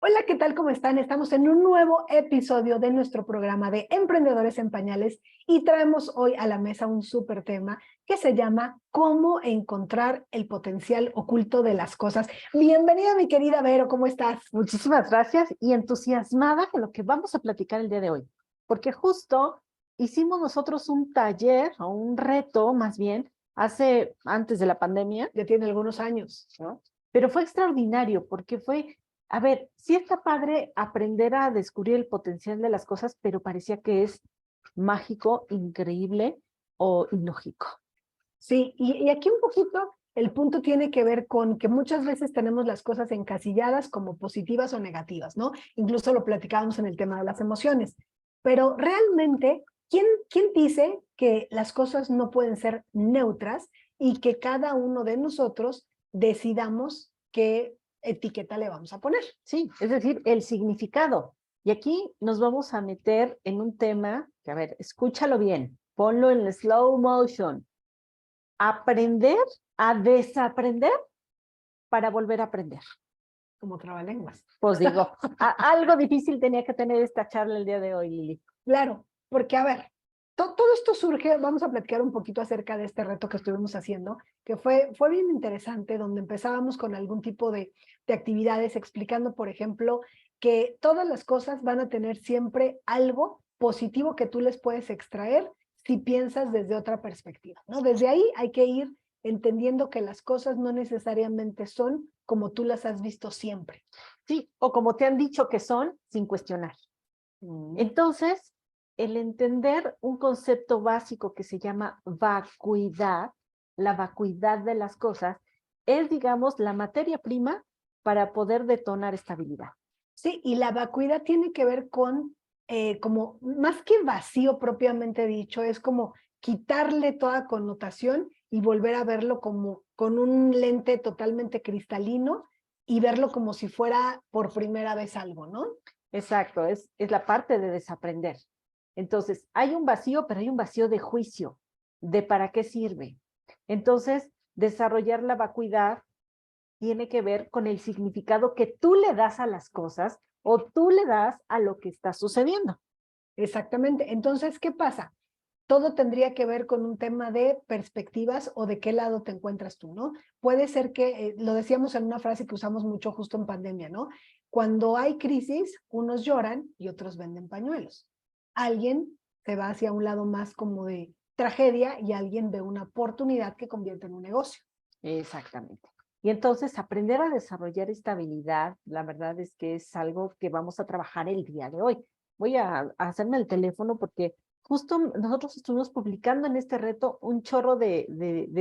Hola, ¿qué tal? ¿Cómo están? Estamos en un nuevo episodio de nuestro programa de Emprendedores en Pañales y traemos hoy a la mesa un súper tema que se llama ¿Cómo encontrar el potencial oculto de las cosas? Bienvenida, mi querida Vero, ¿cómo estás? Muchísimas gracias y entusiasmada con lo que vamos a platicar el día de hoy, porque justo hicimos nosotros un taller o un reto más bien antes de la pandemia, Ya tiene algunos años. ¿no? Pero fue extraordinario porque a ver, sí está padre aprender a descubrir el potencial de las cosas, pero parecía que es mágico, increíble o ilógico. Sí, y aquí un poquito el punto tiene que ver con que muchas veces tenemos las cosas encasilladas como positivas o negativas, ¿no? Incluso lo platicábamos en el tema de las emociones. Pero realmente, ¿quién dice que las cosas no pueden ser neutras y que cada uno de nosotros decidamos qué etiqueta le vamos a poner? Sí, es decir, el significado. Y aquí nos vamos a meter en un tema que, a ver, escúchalo bien, ponlo en slow motion. Aprender a desaprender para volver a aprender. Como trabalenguas. Pues digo, algo difícil tenía que tener esta charla el día de hoy, Lili. Claro, porque a ver, todo esto surge, vamos a platicar un poquito acerca de este reto que estuvimos haciendo, que fue bien interesante, donde empezábamos con algún tipo de actividades explicando, por ejemplo, que todas las cosas van a tener siempre algo positivo que tú les puedes extraer si piensas desde otra perspectiva, ¿no? Desde ahí hay que ir entendiendo que las cosas no necesariamente son como tú las has visto siempre. Sí, o como te han dicho que son, sin cuestionar. Entonces, el entender un concepto básico que se llama vacuidad, la vacuidad de las cosas, es, digamos, la materia prima para poder detonar estabilidad. Sí, y la vacuidad tiene que ver con, como, más que vacío propiamente dicho, es como quitarle toda connotación y volver a verlo como con un lente totalmente cristalino y verlo como si fuera por primera vez algo, ¿no? Exacto, es la parte de desaprender. Entonces, hay un vacío, pero hay un vacío de juicio, de para qué sirve. Entonces, desarrollar la vacuidad tiene que ver con el significado que tú le das a las cosas o tú le das a lo que está sucediendo. Exactamente. Entonces, ¿qué pasa? Todo tendría que ver con un tema de perspectivas o de qué lado te encuentras tú, ¿no? Puede ser que, lo decíamos en una frase que usamos mucho justo en pandemia, ¿no? Cuando hay crisis, unos lloran y otros venden pañuelos. Alguien se va hacia un lado más como de tragedia y alguien ve una oportunidad que convierte en un negocio. Exactamente. Y entonces aprender a desarrollar esta habilidad, la verdad es que es algo que vamos a trabajar el día de hoy. Voy a hacerme el teléfono porque justo nosotros estuvimos publicando en este reto un chorro de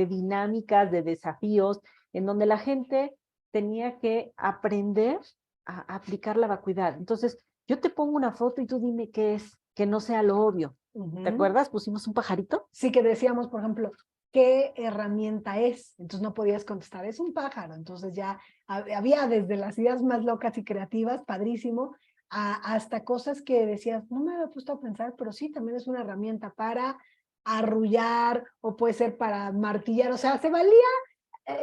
dinámicas, de desafíos, en donde la gente tenía que aprender a aplicar la vacuidad. Entonces, yo te pongo una foto y tú dime qué es, que no sea lo obvio. ¿Te acuerdas? Pusimos un pajarito. Sí, que decíamos, por ejemplo, ¿qué herramienta es? Entonces no podías contestar, es un pájaro. Entonces ya había desde las ideas más locas y creativas, padrísimo, hasta cosas que decías, no me había puesto a pensar, pero sí, también es una herramienta para arrullar o puede ser para martillar. O sea, se valía,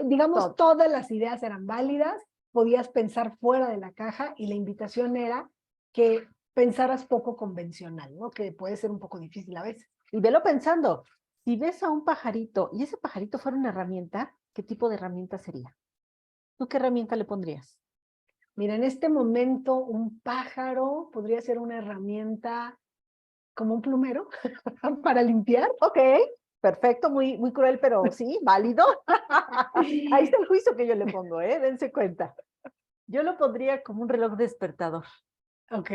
digamos, Todo. todas las ideas eran válidas, podías pensar fuera de la caja y la invitación era que pensaras poco convencional, ¿no? Que puede ser un poco difícil a veces. Y velo pensando, si ves a un pajarito y ese pajarito fuera una herramienta, ¿qué tipo de herramienta sería? ¿Tú qué herramienta le pondrías? Mira, en este momento un pájaro podría ser una herramienta como un plumero para limpiar. Ok, perfecto, muy cruel, pero sí, válido. Ahí está el juicio que yo le pongo, ¿eh? Dense cuenta. Yo lo pondría como un reloj despertador, Ok.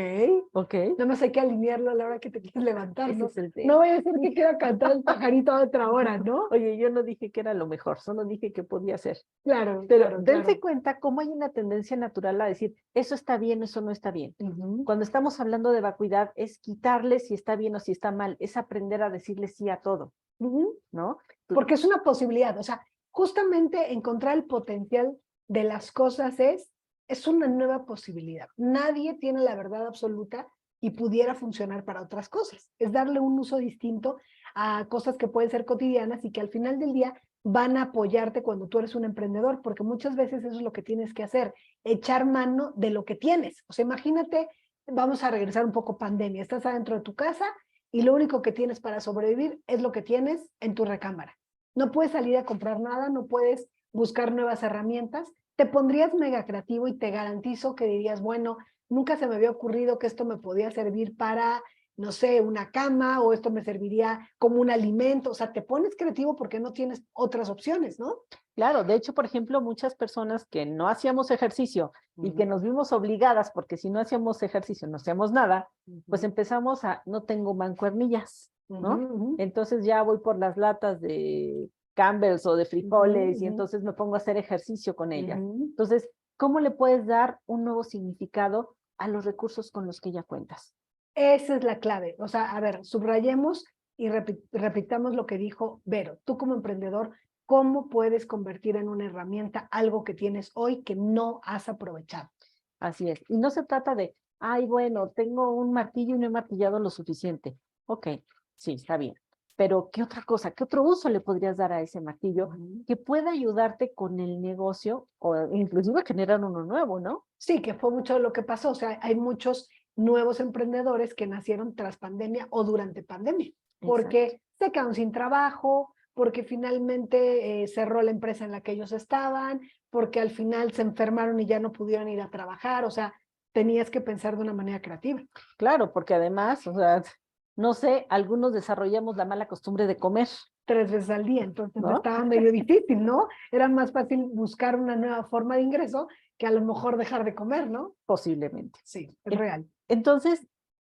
¿ok? Nada más hay que alinearlo a la hora que te quieres levantar, Ese ¿no? es el No tema. vaya a ser que quiera cantar el pajarito a otra hora, ¿no? Oye, yo no dije que era lo mejor, solo dije que podía ser. Claro, Pero claro, dense claro. cuenta cómo hay una tendencia natural a decir, eso está bien, eso no está bien. Ujú, Cuando estamos hablando de vacuidad, es quitarle si está bien o si está mal, es aprender a decirle sí a todo, ujú. ¿no? Porque es una posibilidad, o sea, justamente encontrar el potencial de las cosas es una nueva posibilidad. Nadie tiene la verdad absoluta y pudiera funcionar para otras cosas. Es darle un uso distinto a cosas que pueden ser cotidianas y que al final del día van a apoyarte cuando tú eres un emprendedor, porque muchas veces eso es lo que tienes que hacer, echar mano de lo que tienes. O sea, imagínate, vamos a regresar un poco pandemia, estás adentro de tu casa y lo único que tienes para sobrevivir es lo que tienes en tu recámara. No puedes salir a comprar nada, no puedes buscar nuevas herramientas, te pondrías mega creativo y te garantizo que dirías, bueno, nunca se me había ocurrido que esto me podía servir para, no sé, una cama o esto me serviría como un alimento. O sea, te pones creativo porque no tienes otras opciones, ¿no? Claro, de hecho, por ejemplo, muchas personas que no hacíamos ejercicio y que nos vimos obligadas, porque si no hacíamos ejercicio no hacíamos nada, pues empezamos a, no tengo mancuernillas, ¿no? Entonces ya voy por las latas de Campbell's o de frijoles y entonces me pongo a hacer ejercicio con ellas. Entonces, ¿cómo le puedes dar un nuevo significado a los recursos con los que ya cuentas? Esa es la clave. O sea, a ver, subrayemos y repitamos lo que dijo Vero. Tú como emprendedor, ¿cómo puedes convertir en una herramienta algo que tienes hoy que no has aprovechado? Así es. Y no se trata de, ay, bueno, tengo un martillo y no he martillado lo suficiente. Ok, sí, está bien. Pero, ¿qué otra cosa? ¿Qué otro uso le podrías dar a ese martillo que pueda ayudarte con el negocio o inclusive generar uno nuevo, ¿no? Sí, que fue mucho lo que pasó. O sea, hay muchos nuevos emprendedores que nacieron tras pandemia o durante pandemia, porque se quedaron sin trabajo, porque finalmente cerró la empresa en la que ellos estaban, porque al final se enfermaron y ya no pudieron ir a trabajar. O sea, tenías que pensar de una manera creativa. Claro, porque además, o sea, no sé, algunos desarrollamos la mala costumbre de comer, 3 veces al día, entonces ¿no? estaba medio difícil, ¿no? Era más fácil buscar una nueva forma de ingreso que a lo mejor dejar de comer, ¿no? Posiblemente. Sí, es real. Entonces,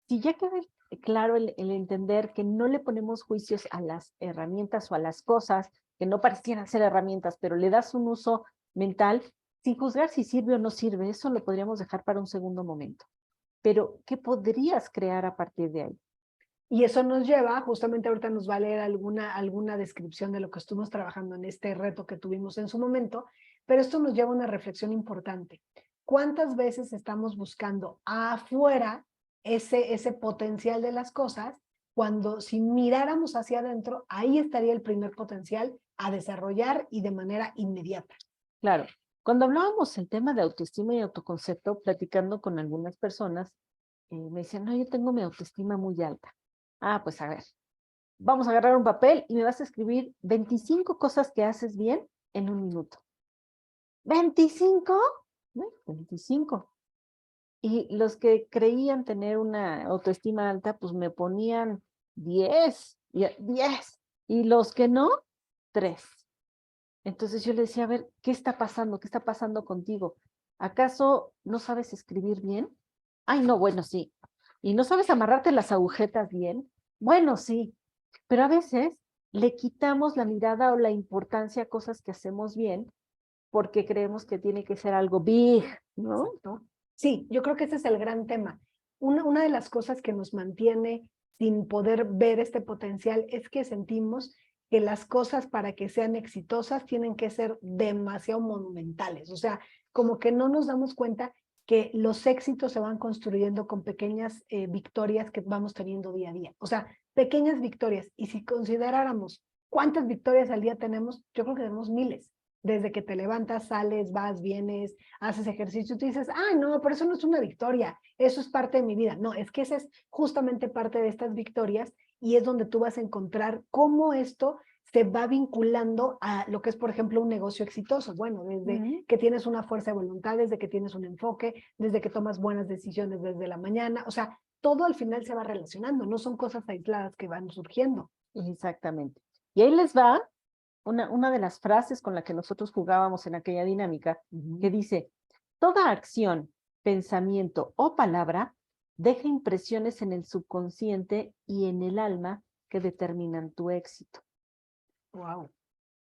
si ya queda claro el entender que no le ponemos juicios a las herramientas o a las cosas que no parecieran ser herramientas, pero le das un uso mental, sin juzgar si sirve o no sirve, eso lo podríamos dejar para un segundo momento. Pero, ¿qué podrías crear a partir de ahí? Y eso nos lleva, justamente ahorita nos va a leer alguna descripción de lo que estuvimos trabajando en este reto que tuvimos en su momento, pero esto nos lleva a una reflexión importante. ¿Cuántas veces estamos buscando afuera ese potencial de las cosas, cuando si miráramos hacia adentro, ahí estaría el primer potencial a desarrollar y de manera inmediata? Claro, cuando hablábamos el tema de autoestima y autoconcepto, platicando con algunas personas, me decían, no, yo tengo mi autoestima muy alta. Ah, pues a ver, vamos a agarrar un papel y me vas a escribir 25 cosas que haces bien en un minuto. ¿25? ¿No? 25. Y los que creían tener una autoestima alta, pues me ponían 10, 10. Y los que no, 3. Entonces yo le decía, a ver, ¿qué está pasando? ¿Qué está pasando contigo? ¿Acaso no sabes escribir bien? Ay, no, bueno, sí. ¿Y no sabes amarrarte las agujetas bien? Bueno, sí. Pero a veces le quitamos la mirada o la importancia a cosas que hacemos bien porque creemos que tiene que ser algo big, ¿no? Exacto. Sí, yo creo que ese es el gran tema. Una de las cosas que nos mantiene sin poder ver este potencial es que sentimos que las cosas para que sean exitosas tienen que ser demasiado monumentales. O sea, como que no nos damos cuenta que los éxitos se van construyendo con pequeñas victorias que vamos teniendo día a día. O sea, pequeñas victorias. Y si consideráramos cuántas victorias al día tenemos, yo creo que tenemos miles. Desde que te levantas, sales, vas, vienes, haces ejercicio, tú dices, ah, no, pero eso no es una victoria, eso es parte de mi vida. No, es que esa es justamente parte de estas victorias y es donde tú vas a encontrar cómo esto se va vinculando a lo que es, por ejemplo, un negocio exitoso. Bueno, desde que tienes una fuerza de voluntad, desde que tienes un enfoque, desde que tomas buenas decisiones desde la mañana, o sea, todo al final se va relacionando, no son cosas aisladas que van surgiendo. Exactamente. Y ahí les va una de las frases con la que nosotros jugábamos en aquella dinámica, que dice, toda acción, pensamiento o palabra deja impresiones en el subconsciente y en el alma que determinan tu éxito. Wow.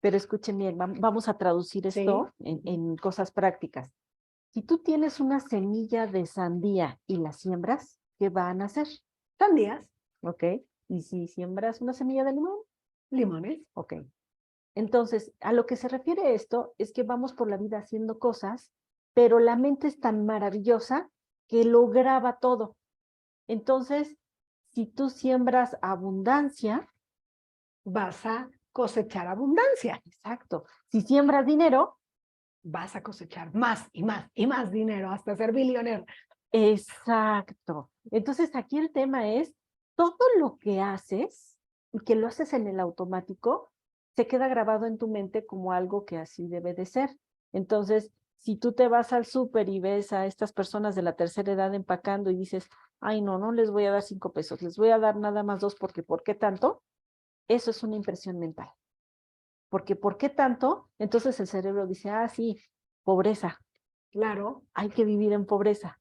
Pero escuchen bien, vamos a traducir esto en cosas prácticas. Si tú tienes una semilla de sandía y la siembras, ¿qué van a hacer? Sandías, ¿Ok? Y si siembras una semilla de limón, limones. ok. Entonces, a lo que se refiere esto es que vamos por la vida haciendo cosas, pero la mente es tan maravillosa que lo graba todo. Entonces, si tú siembras abundancia, Vas a cosechar abundancia. exacto. Si siembras dinero, Vas a cosechar más y más y más dinero hasta ser billonario. exacto. Entonces, aquí el tema es, todo lo que haces, y que lo haces en el automático, se queda grabado en tu mente como algo que así debe de ser. Entonces, si tú te vas al súper y ves a estas personas de la tercera edad empacando y dices, ay, no, no les voy a dar 5 pesos, les voy a dar nada más 2 porque ¿por qué tanto? Eso es una impresión mental. Porque ¿por qué tanto? Entonces el cerebro dice, ah, sí, pobreza, Claro. hay que vivir en pobreza.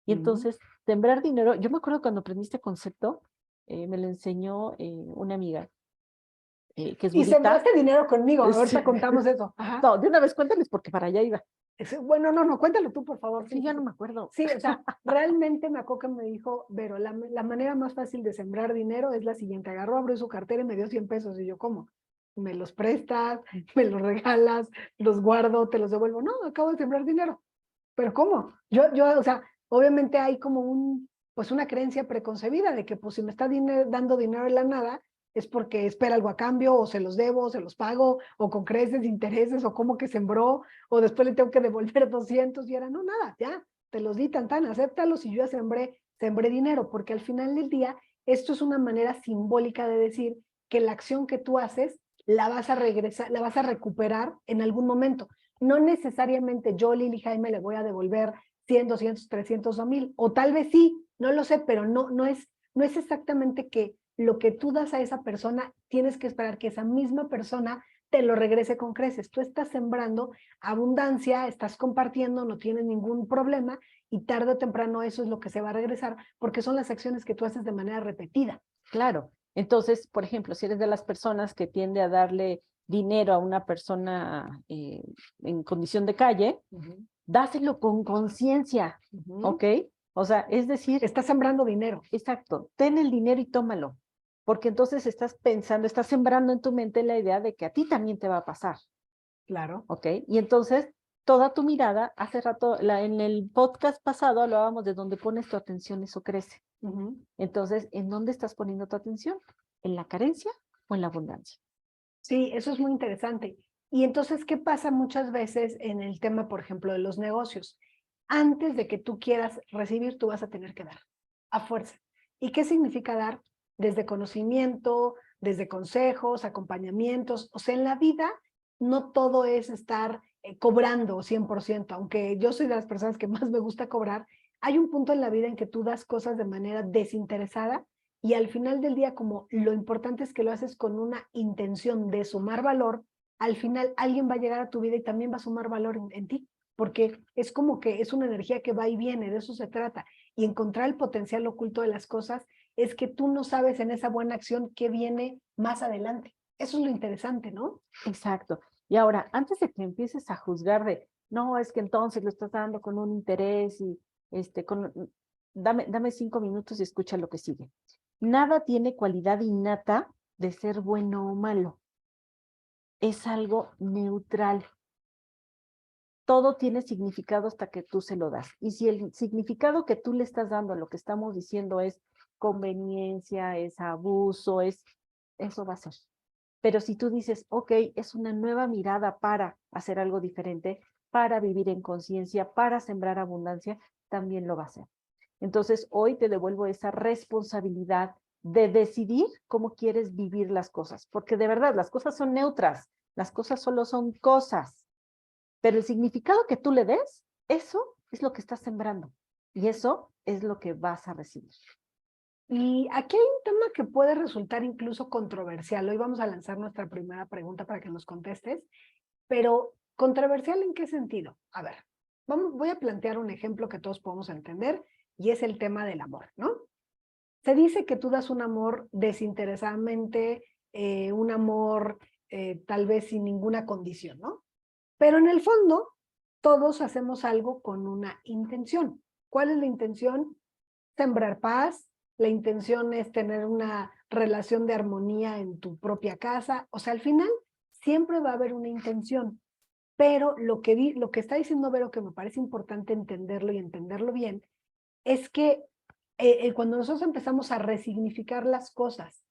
Y entonces, sembrar dinero, yo me acuerdo cuando aprendí este concepto, me lo enseñó una amiga, que es Y budista. sembraste dinero conmigo. Ahorita Sí. contamos eso. Ajá. No, de una vez cuéntales porque para allá iba. Bueno, no, cuéntalo tú, por favor. Sí, Sí, ya sí, no sí. me acuerdo. Sí, o sea, realmente me acuerdo que me dijo, Vero, la manera más fácil de sembrar dinero es la siguiente. Agarró, abrió su cartera y me dio 100 pesos. Y yo, ¿cómo? ¿Me los prestas? ¿Me los regalas? ¿Los guardo? ¿Te los devuelvo? No, acabo de sembrar dinero. ¿Pero cómo? O sea, obviamente hay como pues una creencia preconcebida de que pues si me está dando dinero en la nada, es porque espera algo a cambio, o se los debo, o se los pago, o con creces, intereses, o como que sembró, o después le tengo que devolver 200 y era, no, nada, ya, te los di tan, acéptalos y yo ya sembré dinero, porque al final del día, esto es una manera simbólica de decir que la acción que tú haces la vas a regresar, la vas a recuperar en algún momento. No necesariamente yo, Lili Jaime, le voy a devolver 100, 200, 300 o 1000, o tal vez sí, no lo sé, pero no es exactamente que lo que tú das a esa persona, tienes que esperar que esa misma persona te lo regrese con creces. Tú estás sembrando abundancia, estás compartiendo, no tienes ningún problema y tarde o temprano eso es lo que se va a regresar porque son las acciones que tú haces de manera repetida. Claro. Entonces, por ejemplo, si eres de las personas que tiende a darle dinero a una persona en condición de calle, dáselo con conciencia, ¿ok? O sea, es decir, estás sembrando dinero. Exacto, ten el dinero y tómalo, porque entonces estás pensando, estás sembrando en tu mente la idea de que a ti también te va a pasar, Claro. ¿ok? Y entonces toda tu mirada, hace rato, en el podcast pasado hablábamos de dónde pones tu atención, eso crece. Entonces, ¿en dónde estás poniendo tu atención? ¿En la carencia o en la abundancia? Sí, eso es muy interesante. Y entonces, ¿qué pasa muchas veces en el tema, por ejemplo, de los negocios? Antes de que tú quieras recibir, tú vas a tener que dar, a fuerza. ¿Y qué significa dar? Desde conocimiento, desde consejos, acompañamientos. O sea, en la vida no todo es estar cobrando 100%, aunque yo soy de las personas que más me gusta cobrar. Hay un punto en la vida en que tú das cosas de manera desinteresada y al final del día, como lo importante es que lo haces con una intención de sumar valor, al final alguien va a llegar a tu vida y también va a sumar valor en ti, porque es como que es una energía que va y viene, de eso se trata. Y encontrar el potencial oculto de las cosas es que tú no sabes en esa buena acción qué viene más adelante. Eso es lo interesante, ¿no? Exacto. Y ahora, antes de que empieces a juzgar de, no, es que entonces lo estás dando con un interés y dame 5 minutos y escucha lo que sigue. Nada tiene cualidad innata de ser bueno o malo. Es algo neutral. Todo tiene significado hasta que tú se lo das. Y si el significado que tú le estás dando a lo que estamos diciendo es conveniencia, es abuso, eso va a ser. Pero si tú dices, ok, es una nueva mirada para hacer algo diferente, para vivir en conciencia, para sembrar abundancia, también lo va a hacer. Entonces, hoy te devuelvo esa responsabilidad de decidir cómo quieres vivir las cosas, porque de verdad las cosas son neutras, las cosas solo son cosas, pero el significado que tú le des, eso es lo que estás sembrando y eso es lo que vas a recibir. Y aquí hay un tema que puede resultar incluso controversial. Hoy vamos a lanzar nuestra primera pregunta para que nos contestes, pero ¿controversial en qué sentido? A ver, voy a plantear un ejemplo que todos podemos entender y es el tema del amor, ¿no? Se dice que tú das un amor desinteresadamente, un amor tal vez sin ninguna condición, ¿no? Pero en el fondo, todos hacemos algo con una intención. ¿Cuál es la intención? Sembrar paz. La intención es tener una relación de armonía en tu propia casa. O sea, al final siempre va a haber una intención. Pero lo que está diciendo Vero, que me parece importante entenderlo y entenderlo bien, es que cuando nosotros empezamos a resignificar las cosas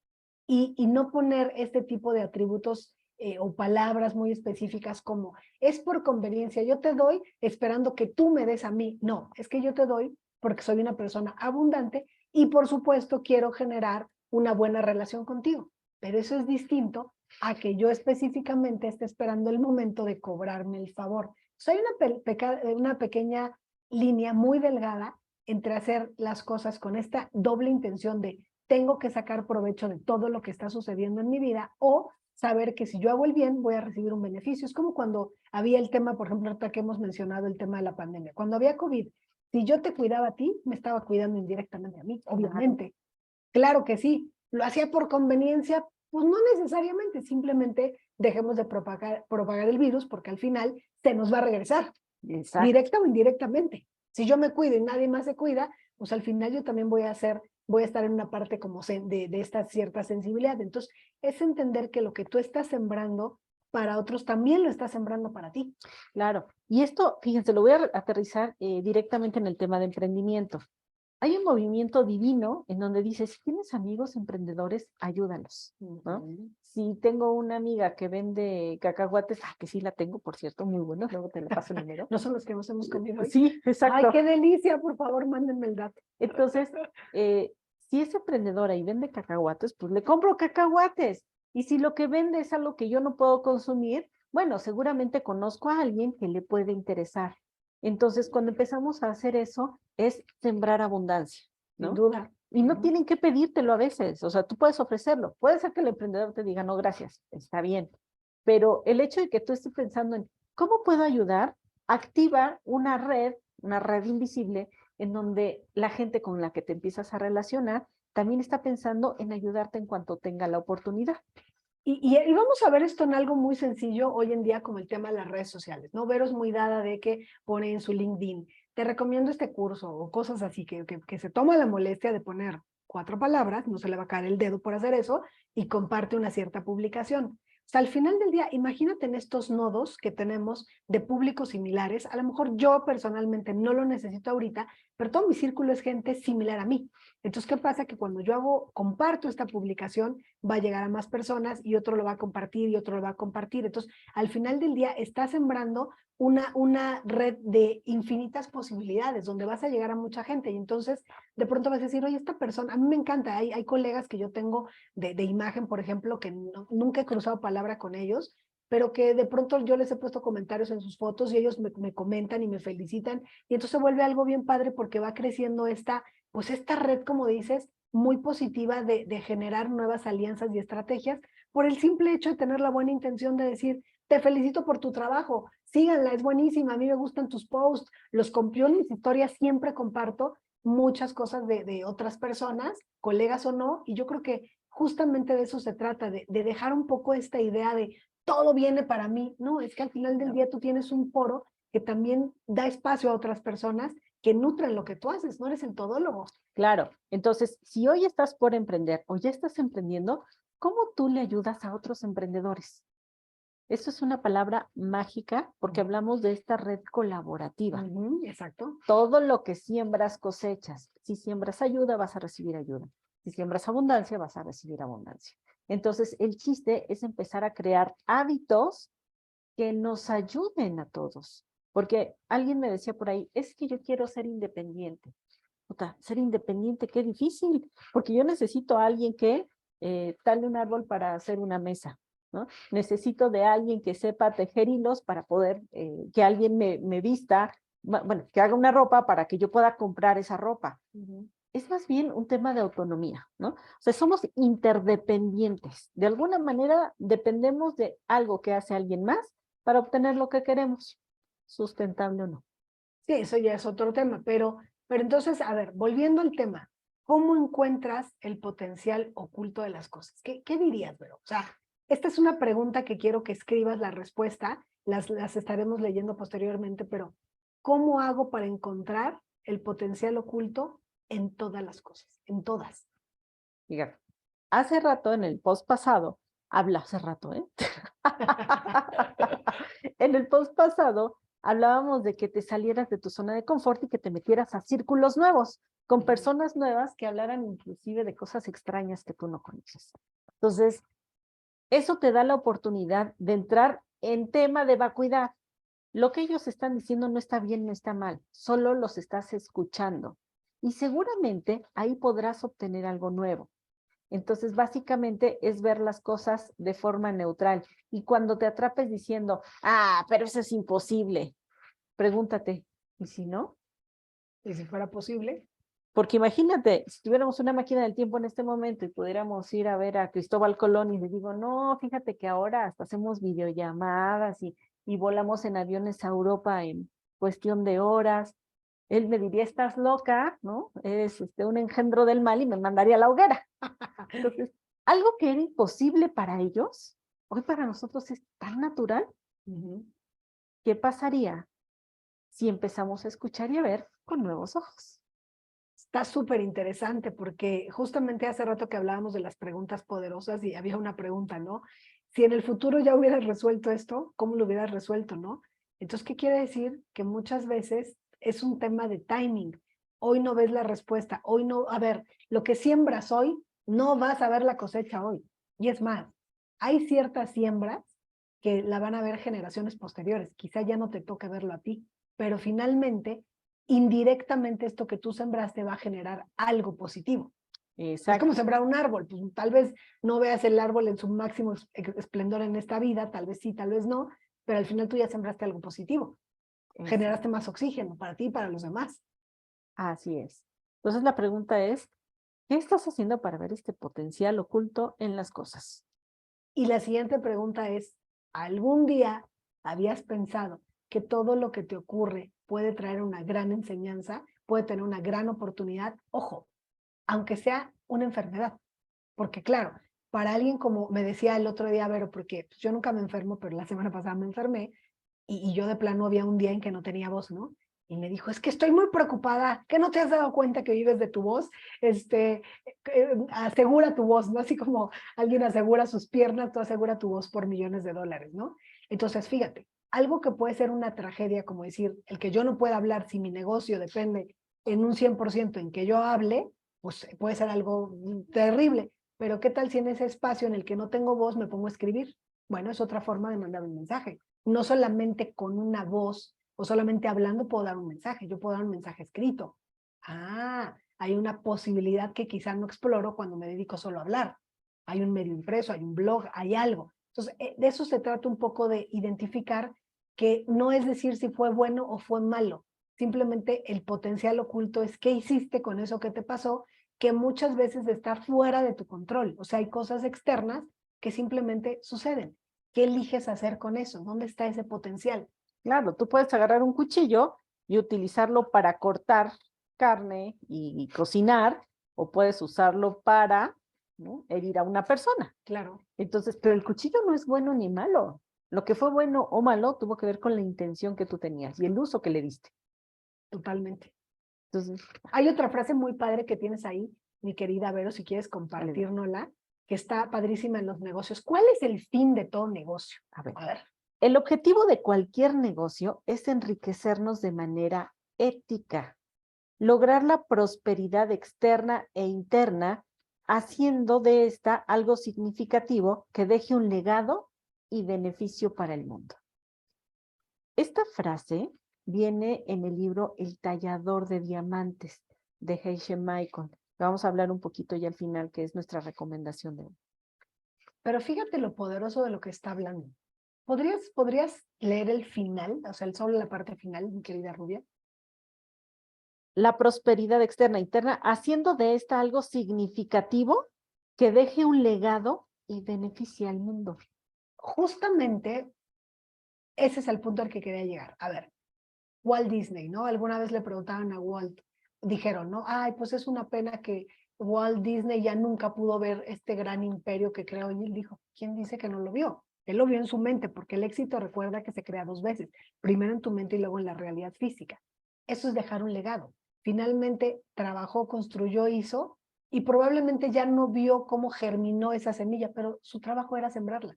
y no poner este tipo de atributos o palabras muy específicas como es por conveniencia, yo te doy esperando que tú me des a mí. No, es que yo te doy porque soy una persona abundante y por supuesto quiero generar una buena relación contigo. Pero eso es distinto a que yo específicamente esté esperando el momento de cobrarme el favor. Hay una pequeña línea muy delgada entre hacer las cosas con esta doble intención de tengo que sacar provecho de todo lo que está sucediendo en mi vida o saber que si yo hago el bien voy a recibir un beneficio. Es como cuando había el tema, por ejemplo, ahorita que hemos mencionado el tema de la pandemia. Cuando había COVID, si yo te cuidaba a ti, me estaba cuidando indirectamente a mí, obviamente. Claro que sí. ¿Lo hacía por conveniencia? Pues no necesariamente, simplemente dejemos de propagar el virus porque al final se nos va a regresar, directa o indirectamente. Si yo me cuido y nadie más se cuida, pues al final yo también voy a estar en una parte como de esta cierta sensibilidad. Entonces, es entender que lo que tú estás sembrando para otros también lo estás sembrando para ti. Claro, y esto, fíjense, lo voy a aterrizar directamente en el tema de emprendimiento. Hay un movimiento divino en donde dice, si tienes amigos emprendedores, ayúdalos, ¿no? Si tengo una amiga que vende cacahuates, que sí la tengo, por cierto, muy bueno, luego te la paso el dinero. No son los que nos hemos comido hoy. Sí, exacto. ¡Ay, qué delicia! Por favor, mándenme el dato. Entonces, si es emprendedora y vende cacahuates, pues le compro cacahuates. Y si lo que vende es algo que yo no puedo consumir, bueno, seguramente conozco a alguien que le puede interesar. Entonces, cuando empezamos a hacer eso, es sembrar abundancia, ¿no? Sin duda. Y no tienen que pedírtelo a veces, o sea, tú puedes ofrecerlo. Puede ser que el emprendedor te diga, no, gracias, está bien. Pero el hecho de que tú estés pensando en, ¿cómo puedo ayudar? Activa una red invisible, en donde la gente con la que te empiezas a relacionar también está pensando en ayudarte en cuanto tenga la oportunidad. Y vamos a ver esto en algo muy sencillo hoy en día como el tema de las redes sociales, ¿no? Vero es muy dada de que pone en su LinkedIn, te recomiendo este curso o cosas así, que se toma la molestia de poner 4 palabras, no se le va a caer el dedo por hacer eso, y comparte una cierta publicación. O sea, al final del día, imagínate en estos nodos que tenemos de públicos similares, a lo mejor yo personalmente no lo necesito ahorita, pero todo mi círculo es gente similar a mí. Entonces, ¿qué pasa? Que cuando yo comparto esta publicación, va a llegar a más personas y otro lo va a compartir y otro lo va a compartir. Entonces, al final del día, está sembrando una red de infinitas posibilidades donde vas a llegar a mucha gente y entonces de pronto vas a decir, oye, esta persona, a mí me encanta, hay colegas que yo tengo de imagen, por ejemplo, que nunca he cruzado palabra con ellos, pero que de pronto yo les he puesto comentarios en sus fotos y ellos me comentan y me felicitan y entonces se vuelve algo bien padre porque va creciendo pues esta red, como dices, muy positiva de generar nuevas alianzas y estrategias por el simple hecho de tener la buena intención de decir, te felicito por tu trabajo, síganla, es buenísima, a mí me gustan tus posts, los comparto en mis historias, siempre comparto muchas cosas de otras personas, colegas o no, y yo creo que justamente de eso se trata, de dejar un poco esta idea de todo viene para mí, ¿no? Es que al final del día tú tienes un foro que también da espacio a otras personas que nutren lo que tú haces, no eres el todólogo. Claro, entonces, si hoy estás por emprender o ya estás emprendiendo, ¿cómo tú le ayudas a otros emprendedores? Esto es una palabra mágica porque hablamos de esta red colaborativa. Exacto. Todo lo que siembras cosechas. Si siembras ayuda, vas a recibir ayuda. Si siembras abundancia, vas a recibir abundancia. Entonces, el chiste es empezar a crear hábitos que nos ayuden a todos. Porque alguien me decía por ahí, es que yo quiero ser independiente. Puta, ser independiente, qué difícil, porque yo necesito a alguien que tale un árbol para hacer una mesa, ¿no? Necesito de alguien que sepa tejer hilos para poder, que alguien me vista, bueno, que haga una ropa para que yo pueda comprar esa ropa. Es más bien un tema de autonomía, ¿no? O sea, somos interdependientes. De alguna manera dependemos de algo que hace alguien más para obtener lo que queremos, sustentable o no. Sí, eso ya es otro tema, pero entonces, a ver, volviendo al tema, ¿cómo encuentras el potencial oculto de las cosas? ¿Qué dirías, Vero? O sea, esta es una pregunta que quiero que escribas la respuesta, las estaremos leyendo posteriormente, pero ¿cómo hago para encontrar el potencial oculto en todas las cosas? En todas. Fíjate, hace rato en el post pasado, hace rato, ¿eh? En el post pasado hablábamos de que te salieras de tu zona de confort y que te metieras a círculos nuevos, con personas nuevas que hablaran inclusive de cosas extrañas que tú no conoces. Entonces, eso te da la oportunidad de entrar en tema de vacuidad. Lo que ellos están diciendo no está bien, no está mal, solo los estás escuchando. Y seguramente ahí podrás obtener algo nuevo. Entonces, básicamente es ver las cosas de forma neutral. Y cuando te atrapes diciendo, pero eso es imposible, pregúntate, ¿y si no? Y si fuera posible. Porque imagínate, si tuviéramos una máquina del tiempo en este momento y pudiéramos ir a ver a Cristóbal Colón y le digo, no, fíjate que ahora hasta hacemos videollamadas y volamos en aviones a Europa en cuestión de horas. Él me diría, estás loca, ¿no? Eres un engendro del mal y me mandaría a la hoguera. Entonces, algo que era imposible para ellos, hoy para nosotros es tan natural. ¿Qué pasaría si empezamos a escuchar y a ver con nuevos ojos? Está súper interesante porque justamente hace rato que hablábamos de las preguntas poderosas y había una pregunta, ¿no? Si en el futuro ya hubieras resuelto esto, ¿cómo lo hubieras resuelto, no? Entonces, ¿qué quiere decir? Que muchas veces es un tema de timing. Hoy no ves la respuesta, hoy no, a ver, lo que siembras hoy, no vas a ver la cosecha hoy. Y es más, hay ciertas siembras que la van a ver generaciones posteriores. Quizá ya no te toque verlo a ti, pero finalmente indirectamente esto que tú sembraste va a generar algo positivo. Exacto. Es como sembrar un árbol, pues tal vez no veas el árbol en su máximo esplendor en esta vida, tal vez sí, tal vez no, pero al final tú ya sembraste algo positivo. Generaste más oxígeno para ti y para los demás. Así es. Entonces la pregunta es, ¿qué estás haciendo para ver este potencial oculto en las cosas? Y la siguiente pregunta es, ¿algún día habías pensado que todo lo que te ocurre puede traer una gran enseñanza, puede tener una gran oportunidad? Ojo, aunque sea una enfermedad. Porque claro, para alguien como me decía el otro día, Vero, porque pues, yo nunca me enfermo, pero la semana pasada me enfermé y yo de plano había un día en que no tenía voz, ¿no? Y me dijo, es que estoy muy preocupada, ¿que no te has dado cuenta que vives de tu voz? Asegura tu voz, ¿no? Así como alguien asegura sus piernas, tú asegura tu voz por millones de dólares, ¿no? Entonces, fíjate, algo que puede ser una tragedia, como decir, el que yo no pueda hablar si mi negocio depende en un 100% en que yo hable, pues puede ser algo terrible. Pero ¿qué tal si en ese espacio en el que no tengo voz me pongo a escribir? Bueno, es otra forma de mandar un mensaje. No solamente con una voz o solamente hablando puedo dar un mensaje, yo puedo dar un mensaje escrito. Hay una posibilidad que quizá no exploro cuando me dedico solo a hablar. Hay un medio impreso, hay un blog, hay algo. Entonces, de eso se trata un poco de identificar que no es decir si fue bueno o fue malo. Simplemente el potencial oculto es qué hiciste con eso que te pasó, que muchas veces está fuera de tu control. O sea, hay cosas externas que simplemente suceden. ¿Qué eliges hacer con eso? ¿Dónde está ese potencial? Claro, tú puedes agarrar un cuchillo y utilizarlo para cortar carne y cocinar, o puedes usarlo para, ¿no?, herir a una persona. Claro. Entonces, pero el cuchillo no es bueno ni malo. Lo que fue bueno o malo tuvo que ver con la intención que tú tenías y el uso que le diste. Totalmente. Entonces, hay otra frase muy padre que tienes ahí, mi querida Vero, si quieres compartirnosla, que está padrísima en los negocios. ¿Cuál es el fin de todo negocio? a ver, A ver. el objetivo de cualquier negocio es enriquecernos de manera ética, lograr la prosperidad externa e interna, haciendo de esta algo significativo que deje un legado y beneficio para el mundo. Esta frase viene en el libro El tallador de diamantes de Heiche Michael. Vamos a hablar un poquito ya al final, que es nuestra recomendación de hoy. Pero fíjate lo poderoso de lo que está hablando. ¿Podrías leer el final, o sea, solo la parte final, mi querida Rubia? La prosperidad externa e interna, haciendo de esta algo significativo que deje un legado y beneficie al mundo. Justamente ese es el punto al que quería llegar. A ver, Walt Disney, ¿no? Alguna vez le preguntaban a Walt, dijeron, ¿no? Ay, pues es una pena que Walt Disney ya nunca pudo ver este gran imperio que creó. Y él dijo, ¿quién dice que no lo vio? Él lo vio en su mente, porque el éxito recuerda que se crea dos veces, primero en tu mente y luego en la realidad física. Eso es dejar un legado. Finalmente trabajó, construyó, hizo, y probablemente ya no vio cómo germinó esa semilla, pero su trabajo era sembrarla,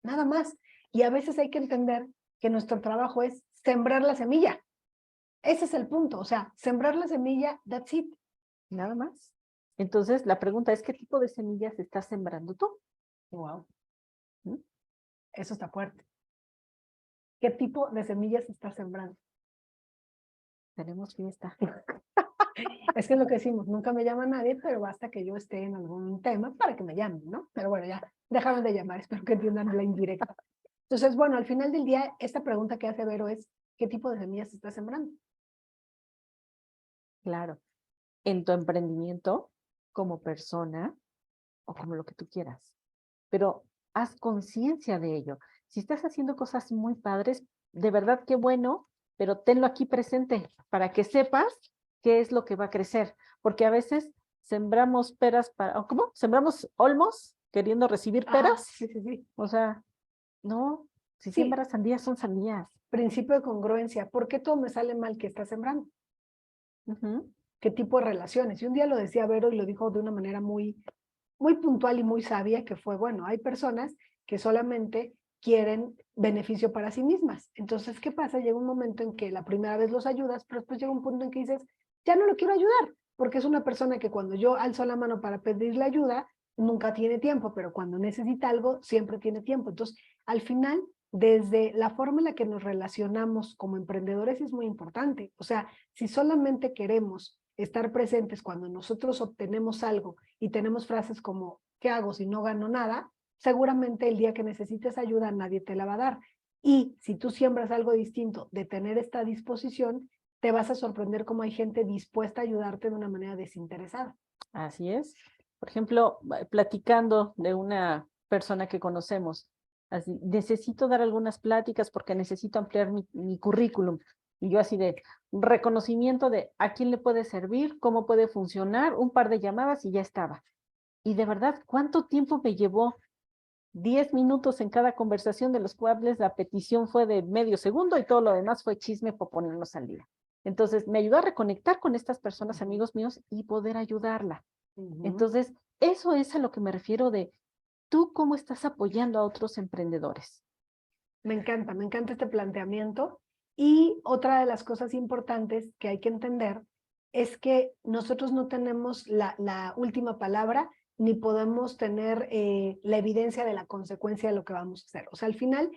nada más. Y a veces hay que entender que nuestro trabajo es sembrar la semilla. Ese es el punto, o sea, sembrar la semilla, that's it. Nada más. Entonces, la pregunta es, ¿qué tipo de semillas estás sembrando tú? Wow, ¿Mm? eso está fuerte. ¿Qué tipo de semillas estás sembrando? Tenemos fiesta. Es que es lo que decimos, nunca me llama nadie, pero basta que yo esté en algún tema para que me llamen, ¿no? Pero bueno, ya, dejaron de llamar, espero que entiendan la indirecta. Entonces, bueno, al final del día, esta pregunta que hace Vero es, ¿qué tipo de semillas estás sembrando? Claro. En tu emprendimiento, como persona, o como lo que tú quieras. Pero haz conciencia de ello. Si estás haciendo cosas muy padres, de verdad qué bueno, pero tenlo aquí presente para que sepas qué es lo que va a crecer. Porque a veces sembramos peras para, ¿o ¿cómo? Sembramos olmos queriendo recibir peras. Sí, sí, sí. O sea, no, si Sí, siembras sandías, son sandías. principio de congruencia. ¿Por qué todo me sale mal que estás sembrando? Ujú. ¿Qué tipo de relaciones? Y un día lo decía Vero y lo dijo de una manera muy, muy puntual y muy sabia, que fue, bueno, hay personas que solamente quieren beneficio para sí mismas. Entonces, ¿qué pasa? Llega un momento en que la primera vez los ayudas, pero después llega un punto en que dices, ya no lo quiero ayudar, porque es una persona que cuando yo alzo la mano para pedirle ayuda, nunca tiene tiempo, pero cuando necesita algo, siempre tiene tiempo. Entonces, al final, desde la forma en la que nos relacionamos como emprendedores es muy importante. O sea, si solamente queremos estar presentes cuando nosotros obtenemos algo y tenemos frases como, ¿qué hago si no gano nada? Seguramente el día que necesites ayuda nadie te la va a dar. Y si tú siembras algo distinto de tener esta disposición, te vas a sorprender cómo hay gente dispuesta a ayudarte de una manera desinteresada. Así es. Por ejemplo, platicando de una persona que conocemos, así, necesito dar algunas pláticas porque necesito ampliar mi currículum. Y yo así de reconocimiento de a quién le puede servir, cómo puede funcionar, un par de llamadas y ya estaba. Y de verdad, ¿cuánto tiempo me llevó? 10 minutos en cada conversación, de los cuales la petición fue de medio segundo y todo lo demás fue chisme por ponernos al día. Entonces, me ayudó a reconectar con estas personas, amigos míos, y poder ayudarla. Entonces, eso es a lo que me refiero de tú cómo estás apoyando a otros emprendedores. Me encanta este planteamiento. Y otra de las cosas importantes que hay que entender es que nosotros no tenemos la última palabra ni podemos tener la evidencia de la consecuencia de lo que vamos a hacer. O sea, al final,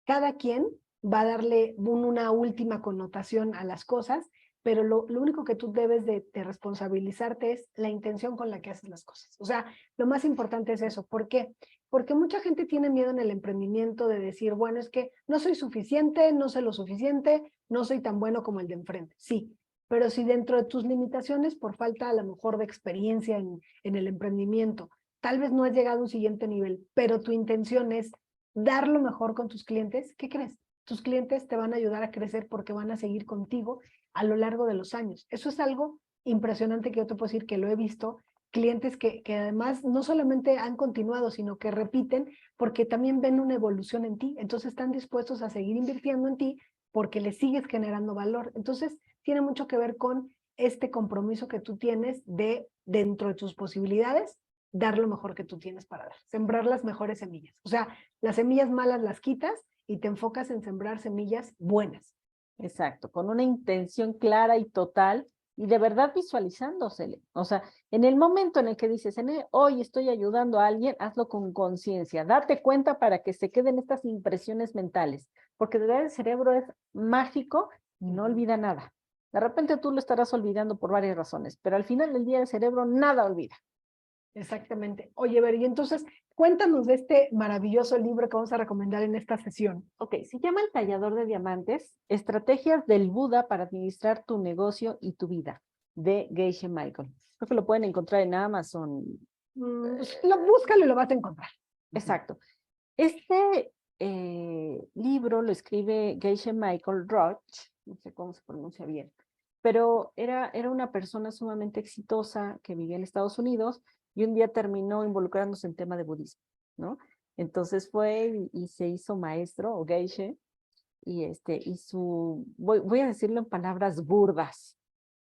cada quien va a darle una última connotación a las cosas, pero lo único que tú debes de responsabilizarte es la intención con la que haces las cosas. O sea, lo más importante es eso. ¿Por qué? Porque mucha gente tiene miedo en el emprendimiento de decir, bueno, es que no soy suficiente, no sé lo suficiente, no soy tan bueno como el de enfrente. Sí, pero si dentro de tus limitaciones, por falta a lo mejor de experiencia en el emprendimiento, tal vez no has llegado a un siguiente nivel, pero tu intención es dar lo mejor con tus clientes, ¿qué crees? Tus clientes te van a ayudar a crecer porque van a seguir contigo a lo largo de los años. Eso es algo impresionante que yo te puedo decir que lo he visto, clientes que además no solamente han continuado, sino que repiten porque también ven una evolución en ti. Entonces están dispuestos a seguir invirtiendo en ti porque les sigues generando valor. Entonces tiene mucho que ver con este compromiso que tú tienes de, dentro de tus posibilidades, dar lo mejor que tú tienes para dar, sembrar las mejores semillas. O sea, las semillas malas las quitas y te enfocas en sembrar semillas buenas. Exacto, con una intención clara y total y de verdad visualizándosele. O sea, en el momento en el que dices, hoy estoy ayudando a alguien, hazlo con conciencia, date cuenta para que se queden estas impresiones mentales, porque de verdad el cerebro es mágico y no olvida nada. De repente tú lo estarás olvidando por varias razones, pero al final del día el cerebro nada olvida. Exactamente. Oye, Ver, y entonces cuéntanos de este maravilloso libro que vamos a recomendar en esta sesión. Ok, se llama El Tallador de Diamantes, Estrategias del Buda para administrar tu negocio y tu vida, de Geisha Michael. Creo que lo pueden encontrar en Amazon. Pues, búscalo y lo vas a encontrar. Exacto. Este libro lo escribe Geisha Michael Roach, no sé cómo se pronuncia bien, pero era una persona sumamente exitosa que vivía en Estados Unidos y un día terminó involucrándose en tema de budismo, ¿no? Entonces fue y se hizo maestro o geisha y voy a decirlo en palabras burdas,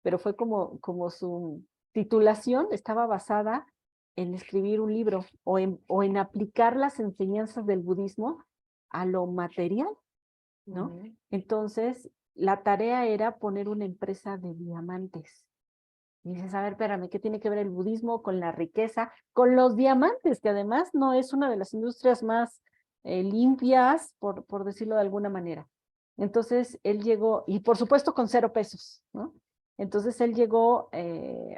pero fue como su titulación estaba basada en escribir un libro o en aplicar las enseñanzas del budismo a lo material. ¿no? Ujú. Entonces, la tarea era poner una empresa de diamantes. Y dices, a ver, espérame, ¿qué tiene que ver el budismo con la riqueza? Con los diamantes, que además no es una de las industrias más limpias, por decirlo de alguna manera. Entonces, él llegó, y por supuesto con 0 pesos, ¿no? Entonces, él llegó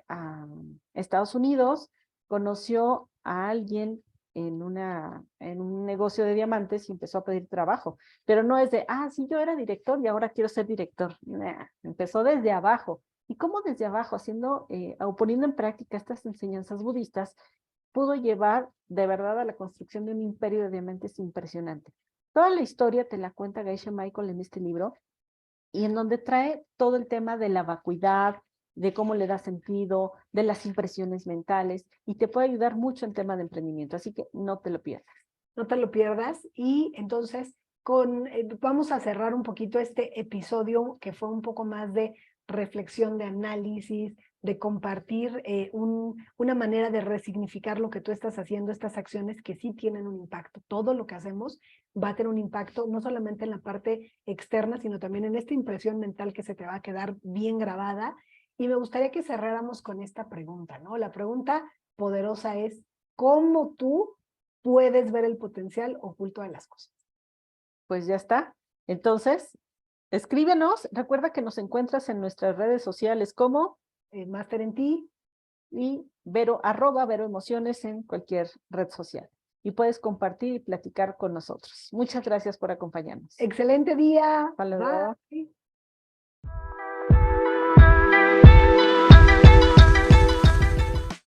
a Estados Unidos, conoció a alguien en un negocio de diamantes y empezó a pedir trabajo. Pero no es de, sí, yo era director y ahora quiero ser director. Nah, empezó desde abajo. ¿Y cómo desde abajo, haciendo o poniendo en práctica estas enseñanzas budistas, pudo llevar de verdad a la construcción de un imperio de diamantes impresionante? Toda la historia te la cuenta Geisha Michael en este libro, y en donde trae todo el tema de la vacuidad, de cómo le da sentido, de las impresiones mentales, y te puede ayudar mucho en tema de emprendimiento, así que no te lo pierdas. No te lo pierdas. Y entonces vamos a cerrar un poquito este episodio que fue un poco más de reflexión, de análisis, de compartir una manera de resignificar lo que tú estás haciendo, estas acciones que sí tienen un impacto. Todo lo que hacemos va a tener un impacto no solamente en la parte externa, sino también en esta impresión mental que se te va a quedar bien grabada. Y me gustaría que cerráramos con esta pregunta, ¿no? La pregunta poderosa es, ¿cómo tú puedes ver el potencial oculto de las cosas? Pues ya está. Entonces, escríbenos. Recuerda que nos encuentras en nuestras redes sociales como Máster en ti. y Vero Emociones en cualquier red social. Y puedes compartir y platicar con nosotros. Muchas gracias por acompañarnos. Excelente día. Hasta luego. Bye.